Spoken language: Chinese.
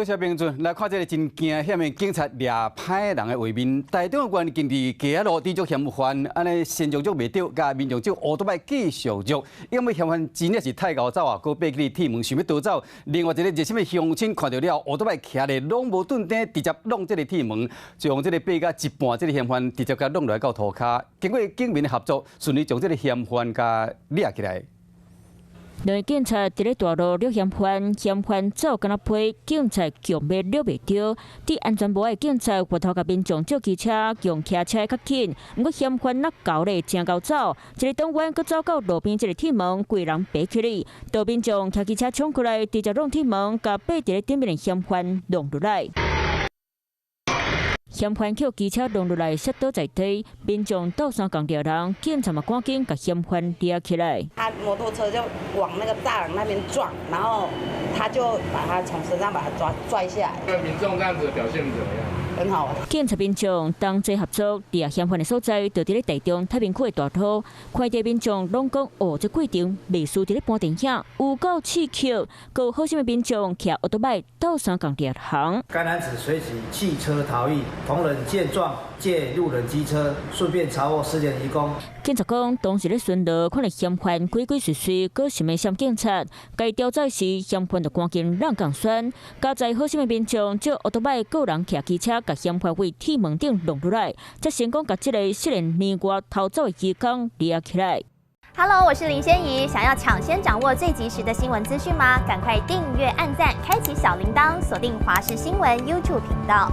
多谢评论，来看这个真惊险的警察掠歹人的画面。台中县经伫街路持续嫌犯，安尼先上足袂着，甲民众就乌托邦继续捉。因为嫌犯真正是太高走啊，搁爬起铁门想要逃走。另外一个热心的乡亲看到了乌托邦徛咧拢无顿顶，直接弄这个铁门，就用这个爬甲一半，这个嫌犯直接甲弄落来到涂骹。经过警民的合作，顺利将这个嫌犯甲掠起来。 两个警察伫咧大路掠嫌犯，嫌犯走敢若飞，警察强要掠袂着。伫安全无碍警察回头甲民众借机车，用骑车较紧。毋过嫌犯那高咧，真高走，一个党员佮走到路边一个铁门，规人爬起嚟。道民众骑机车冲过来，直接弄铁门，甲爬伫咧顶面的嫌犯弄落来。 嫌犯叫机车弄落来，摔倒在地，民众倒山共着人，警察嘛赶紧把嫌犯抓起来。他摩托车就往那个栅栏那边撞，然后他就把他从身上把他拽下来。那民众这样子的表现怎么样？ 很好啊！警察民众同齐合作，抓嫌犯的所在就伫咧台中太平区的大路。看到民众拢讲，哦，这过程未输伫咧搬电影，有够刺激。有好心的民众骑奥多麦倒山共掠人。该男子随即弃车逃逸，同仁见状借路人机车，顺便查获失联移工。警察讲，当时咧巡逻，看到嫌犯鬼鬼祟祟，搁想要闪警察。该调查时，嫌犯就赶紧让港选。加在好心的民众借奥多麦个人骑机车。 把嫌犯为铁门顶弄落来，才成功把这个失联年外逃走的移工抓起来。Hello， 我是林仙怡。想要抢先掌握最及时的新闻资讯吗？赶快订阅、按赞、开启小铃铛，锁定华视新闻 YouTube 频道。